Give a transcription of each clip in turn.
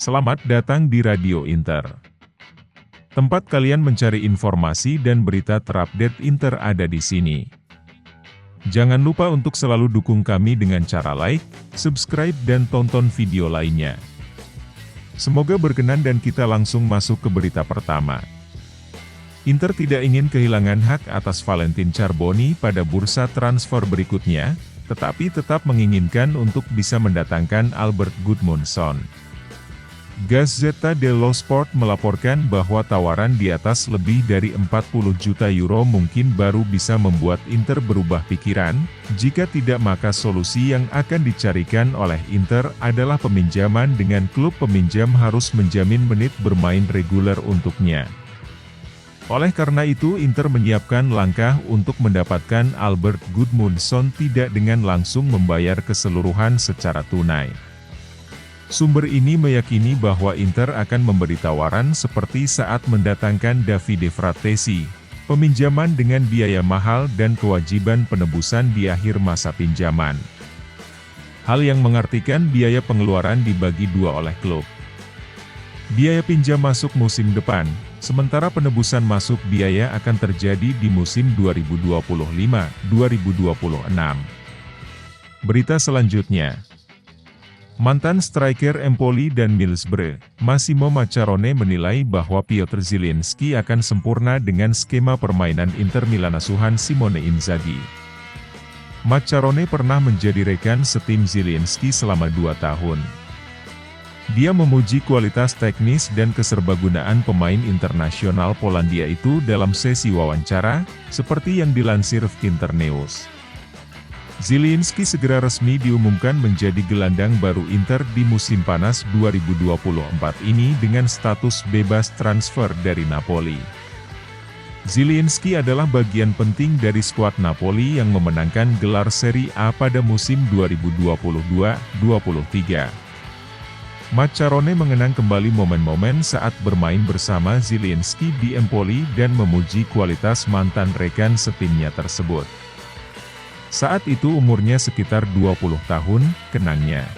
Selamat datang di Radio Inter. Tempat kalian mencari informasi dan berita terupdate Inter ada di sini. Jangan lupa untuk selalu dukung kami dengan cara like, subscribe dan tonton video lainnya. Semoga berkenan dan kita langsung masuk ke berita pertama. Inter tidak ingin kehilangan hak atas Valentin Charbonny pada bursa transfer berikutnya, tetapi tetap menginginkan untuk bisa mendatangkan Albert Gudmundsson. Gazzetta dello Sport melaporkan bahwa tawaran di atas lebih dari 40 juta euro mungkin baru bisa membuat Inter berubah pikiran. Jika tidak, maka solusi yang akan dicarikan oleh Inter adalah peminjaman dengan klub peminjam harus menjamin menit bermain reguler untuknya. Oleh karena itu, Inter menyiapkan langkah untuk mendapatkan Albert Gudmundsson tidak dengan langsung membayar keseluruhan secara tunai. Sumber ini meyakini bahwa Inter akan memberi tawaran seperti saat mendatangkan Davide Frattesi, peminjaman dengan biaya mahal dan kewajiban penebusan di akhir masa pinjaman. Hal yang mengartikan biaya pengeluaran dibagi dua oleh klub. Biaya pinjam masuk musim depan, sementara penebusan masuk biaya akan terjadi di musim 2025-2026. Berita selanjutnya. Mantan striker Empoli dan Middlesbrough, Massimo Maccarone menilai bahwa Piotr Zielinski akan sempurna dengan skema permainan Inter Milan asuhan Simone Inzaghi. Maccarone pernah menjadi rekan setim Zielinski selama 2 tahun. Dia memuji kualitas teknis dan keserbagunaan pemain internasional Polandia itu dalam sesi wawancara, seperti yang dilansir Internews. Zielinski segera resmi diumumkan menjadi gelandang baru Inter di musim panas 2024 ini dengan status bebas transfer dari Napoli. Zielinski adalah bagian penting dari skuad Napoli yang memenangkan gelar Serie A pada musim 2022-23. Maccarone mengenang kembali momen-momen saat bermain bersama Zielinski di Empoli dan memuji kualitas mantan rekan setimnya tersebut. Saat itu umurnya sekitar 20 tahun, kenangnya.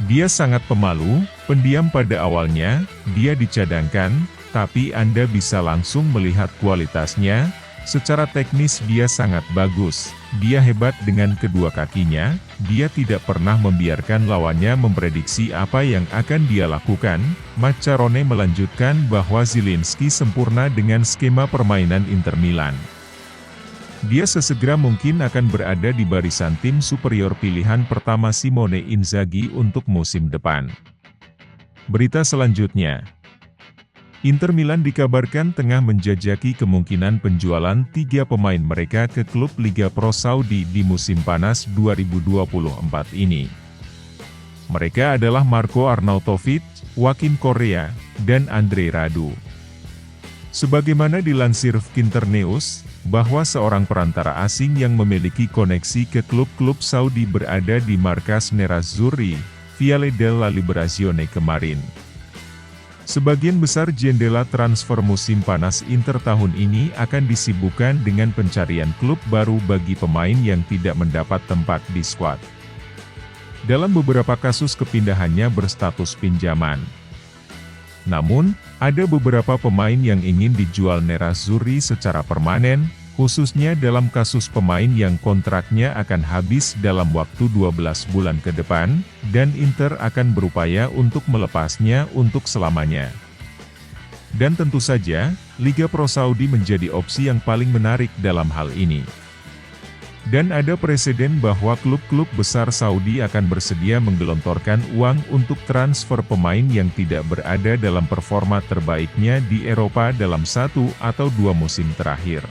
Dia sangat pemalu, pendiam pada awalnya, dia dicadangkan, tapi Anda bisa langsung melihat kualitasnya. Secara teknis dia sangat bagus, dia hebat dengan kedua kakinya, dia tidak pernah membiarkan lawannya memprediksi apa yang akan dia lakukan. Maccarone melanjutkan bahwa Zielinski sempurna dengan skema permainan Inter Milan. Dia sesegera mungkin akan berada di barisan tim superior pilihan pertama Simone Inzaghi untuk musim depan. Berita selanjutnya. Inter Milan dikabarkan tengah menjajaki kemungkinan penjualan 3 pemain mereka ke klub Liga Pro Saudi di musim panas 2024 ini. Mereka adalah Marco Arnautovic, Joaquin Correa, dan Andre Radu. Sebagaimana dilansir Internews, bahwa seorang perantara asing yang memiliki koneksi ke klub-klub Saudi berada di markas Nerazzurri, Viale della Liberazione kemarin. Sebagian besar jendela transfer musim panas Inter tahun ini akan disibukkan dengan pencarian klub baru bagi pemain yang tidak mendapat tempat di skuad. Dalam beberapa kasus kepindahannya berstatus pinjaman. Namun, ada beberapa pemain yang ingin dijual Nerazzurri secara permanen, khususnya dalam kasus pemain yang kontraknya akan habis dalam waktu 12 bulan ke depan, dan Inter akan berupaya untuk melepasnya untuk selamanya. Dan tentu saja, Liga Pro Saudi menjadi opsi yang paling menarik dalam hal ini. Dan ada presiden bahwa klub-klub besar Saudi akan bersedia menggelontorkan uang untuk transfer pemain yang tidak berada dalam performa terbaiknya di Eropa dalam 1 atau 2 musim terakhir.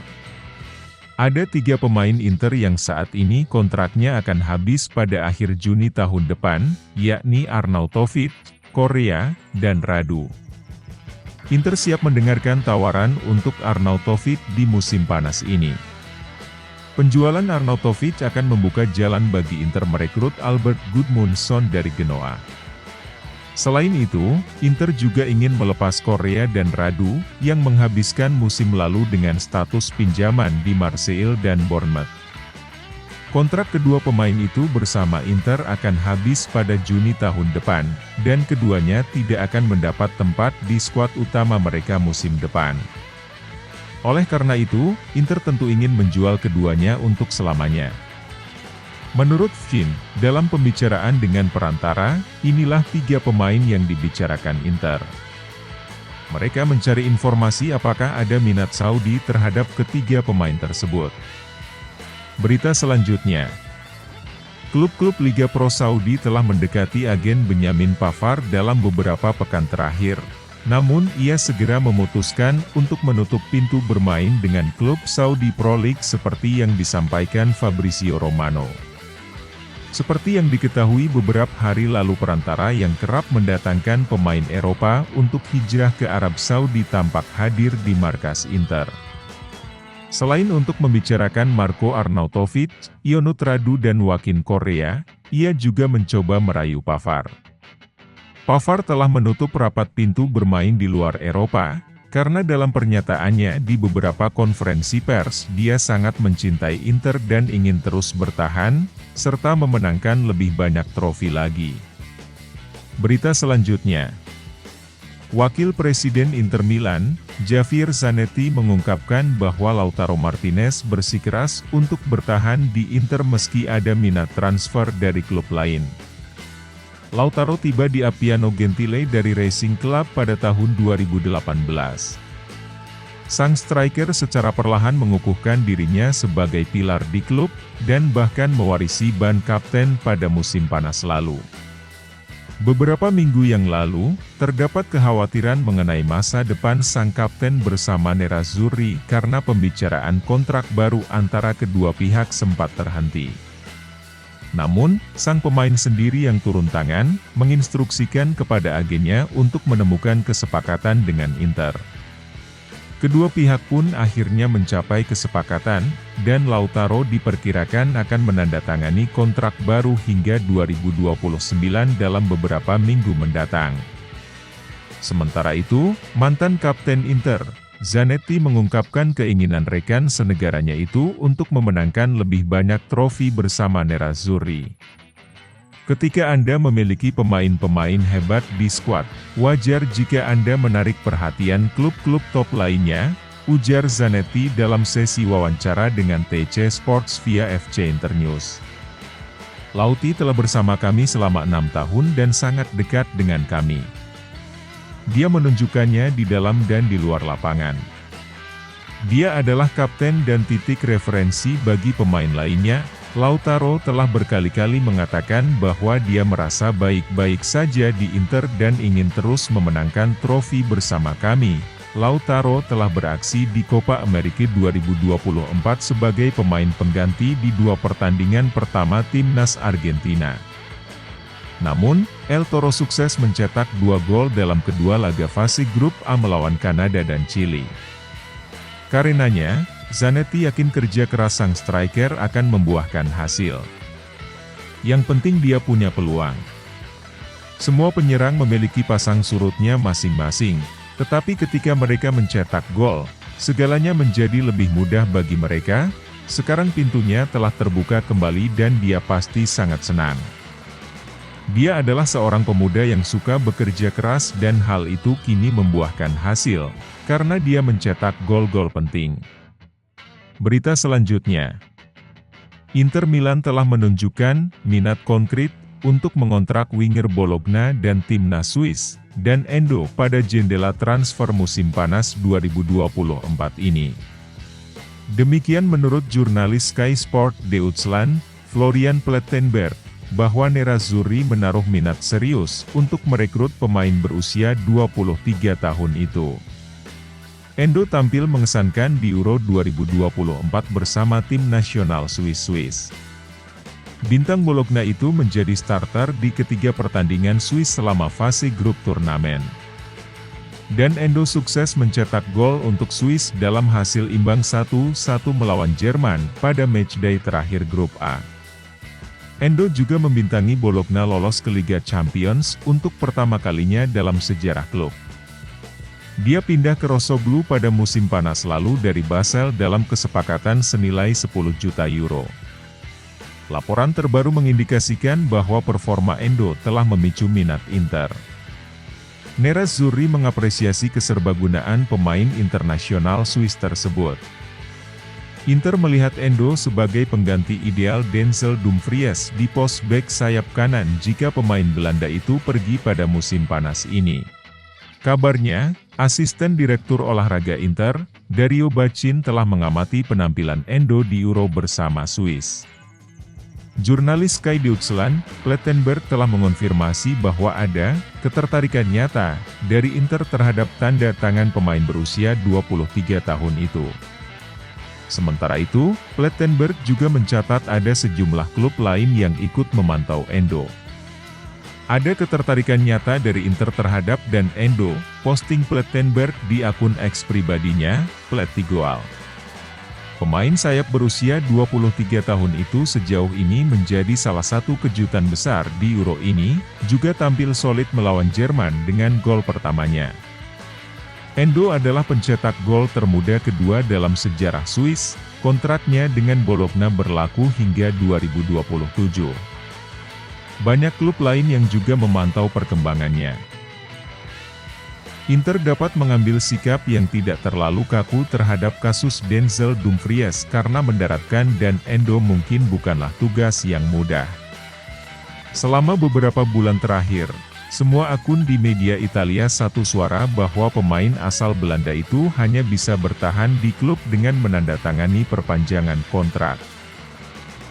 Ada 3 pemain Inter yang saat ini kontraknya akan habis pada akhir Juni tahun depan, yakni Arnautovic, Correa, dan Radu. Inter siap mendengarkan tawaran untuk Arnautovic di musim panas ini. Penjualan Arnautovic akan membuka jalan bagi Inter merekrut Albert Gudmundsson dari Genoa. Selain itu, Inter juga ingin melepas Correa dan Radu, yang menghabiskan musim lalu dengan status pinjaman di Marseille dan Bournemouth. Kontrak kedua pemain itu bersama Inter akan habis pada Juni tahun depan, dan keduanya tidak akan mendapat tempat di skuad utama mereka musim depan. Oleh karena itu, Inter tentu ingin menjual keduanya untuk selamanya. Menurut Fin, dalam pembicaraan dengan perantara, inilah 3 pemain yang dibicarakan Inter. Mereka mencari informasi apakah ada minat Saudi terhadap ketiga pemain tersebut. Berita selanjutnya, klub-klub Liga Pro Saudi telah mendekati agen Benyamin Pavard dalam beberapa pekan terakhir. Namun, ia segera memutuskan untuk menutup pintu bermain dengan klub Saudi Pro League seperti yang disampaikan Fabrizio Romano. Seperti yang diketahui beberapa hari lalu perantara yang kerap mendatangkan pemain Eropa untuk hijrah ke Arab Saudi tampak hadir di markas Inter. Selain untuk membicarakan Marko Arnautovic, Ionut Radu dan Joaquin Correa, ia juga mencoba merayu Pavard. Pavard telah menutup rapat pintu bermain di luar Eropa, karena dalam pernyataannya di beberapa konferensi pers dia sangat mencintai Inter dan ingin terus bertahan, serta memenangkan lebih banyak trofi lagi. Berita selanjutnya, Wakil Presiden Inter Milan, Javier Zanetti mengungkapkan bahwa Lautaro Martinez bersikeras untuk bertahan di Inter meski ada minat transfer dari klub lain. Lautaro tiba di Appiano Gentile dari Racing Club pada tahun 2018. Sang striker secara perlahan mengukuhkan dirinya sebagai pilar di klub, dan bahkan mewarisi ban kapten pada musim panas lalu. Beberapa minggu yang lalu, terdapat kekhawatiran mengenai masa depan sang kapten bersama Nerazzurri karena pembicaraan kontrak baru antara kedua pihak sempat terhenti. Namun, sang pemain sendiri yang turun tangan, menginstruksikan kepada agennya untuk menemukan kesepakatan dengan Inter. Kedua pihak pun akhirnya mencapai kesepakatan, dan Lautaro diperkirakan akan menandatangani kontrak baru hingga 2029 dalam beberapa minggu mendatang. Sementara itu, mantan kapten Inter, Zanetti mengungkapkan keinginan rekan senegaranya itu untuk memenangkan lebih banyak trofi bersama Nerazzurri. Ketika Anda memiliki pemain-pemain hebat di skuad, wajar jika Anda menarik perhatian klub-klub top lainnya, ujar Zanetti dalam sesi wawancara dengan TC Sports via FC Internews. Lauti telah bersama kami selama 6 tahun dan sangat dekat dengan kami. Dia menunjukkannya di dalam dan di luar lapangan. Dia adalah kapten dan titik referensi bagi pemain lainnya. Lautaro telah berkali-kali mengatakan bahwa dia merasa baik-baik saja di Inter dan ingin terus memenangkan trofi bersama kami. Lautaro telah beraksi di Copa America 2024 sebagai pemain pengganti di 2 pertandingan pertama timnas Argentina. Namun, El Toro sukses mencetak 2 gol dalam kedua laga fase grup A melawan Kanada dan Chili. Karenanya, Zanetti yakin kerja keras sang striker akan membuahkan hasil. Yang penting dia punya peluang. Semua penyerang memiliki pasang surutnya masing-masing, tetapi ketika mereka mencetak gol, segalanya menjadi lebih mudah bagi mereka. Sekarang pintunya telah terbuka kembali dan dia pasti sangat senang. Dia adalah seorang pemuda yang suka bekerja keras dan hal itu kini membuahkan hasil, karena dia mencetak gol-gol penting. Berita selanjutnya, Inter Milan telah menunjukkan minat konkret untuk mengontrak winger Bologna dan timnas Swiss, dan Endo pada jendela transfer musim panas 2024 ini. Demikian menurut jurnalis Sky Sport Deutschland, Florian Plettenberg, bahwa Nerazzurri menaruh minat serius untuk merekrut pemain berusia 23 tahun itu. Endo tampil mengesankan di Euro 2024 bersama tim nasional Swiss. Bintang Bologna itu menjadi starter di ketiga pertandingan Swiss selama fase grup turnamen. Dan Endo sukses mencetak gol untuk Swiss dalam hasil imbang 1-1 melawan Jerman pada matchday terakhir grup A. Endo juga membintangi Bologna lolos ke Liga Champions untuk pertama kalinya dalam sejarah klub. Dia pindah ke Rossoblu pada musim panas lalu dari Basel dalam kesepakatan senilai 10 juta euro. Laporan terbaru mengindikasikan bahwa performa Endo telah memicu minat Inter. Nerazzurri mengapresiasi keserbagunaan pemain internasional Swiss tersebut. Inter melihat Endo sebagai pengganti ideal Denzel Dumfries di pos bek sayap kanan jika pemain Belanda itu pergi pada musim panas ini. Kabarnya, asisten direktur olahraga Inter, Dario Bacin telah mengamati penampilan Endo di Euro bersama Swiss. Jurnalis Sky Deutschland, Plettenberg telah mengonfirmasi bahwa ada ketertarikan nyata dari Inter terhadap tanda tangan pemain berusia 23 tahun itu. Sementara itu, Plettenberg juga mencatat ada sejumlah klub lain yang ikut memantau Endo. Ada ketertarikan nyata dari Inter terhadap dan Endo, posting Plettenberg di akun X pribadinya, Plettigoal. Pemain sayap berusia 23 tahun itu sejauh ini menjadi salah satu kejutan besar di Euro ini, juga tampil solid melawan Jerman dengan gol pertamanya. Endo adalah pencetak gol termuda kedua dalam sejarah Swiss, kontraknya dengan Bologna berlaku hingga 2027. Banyak klub lain yang juga memantau perkembangannya. Inter dapat mengambil sikap yang tidak terlalu kaku terhadap kasus Denzel Dumfries karena mendaratkan dan Endo mungkin bukanlah tugas yang mudah. Selama beberapa bulan terakhir, semua akun di media Italia satu suara bahwa pemain asal Belanda itu hanya bisa bertahan di klub dengan menandatangani perpanjangan kontrak.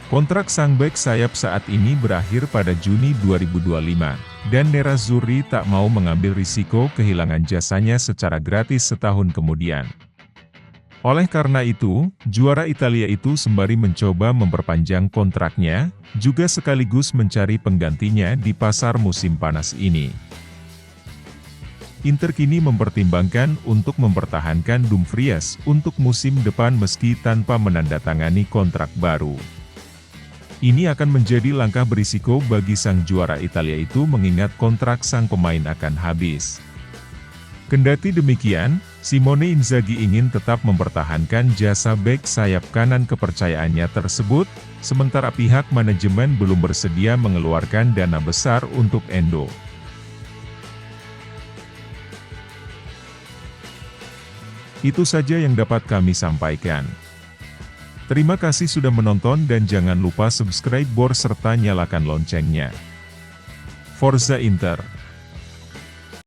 Kontrak sang bek sayap saat ini berakhir pada Juni 2025, dan Nerazzurri tak mau mengambil risiko kehilangan jasanya secara gratis setahun kemudian. Oleh karena itu, juara Italia itu sembari mencoba memperpanjang kontraknya, juga sekaligus mencari penggantinya di pasar musim panas ini. Inter kini mempertimbangkan untuk mempertahankan Dumfries untuk musim depan meski tanpa menandatangani kontrak baru. Ini akan menjadi langkah berisiko bagi sang juara Italia itu mengingat kontrak sang pemain akan habis. Kendati demikian, Simone Inzaghi ingin tetap mempertahankan jasa bek sayap kanan kepercayaannya tersebut, sementara pihak manajemen belum bersedia mengeluarkan dana besar untuk Endo. Itu saja yang dapat kami sampaikan. Terima kasih sudah menonton dan jangan lupa subscribe serta nyalakan loncengnya. Forza Inter!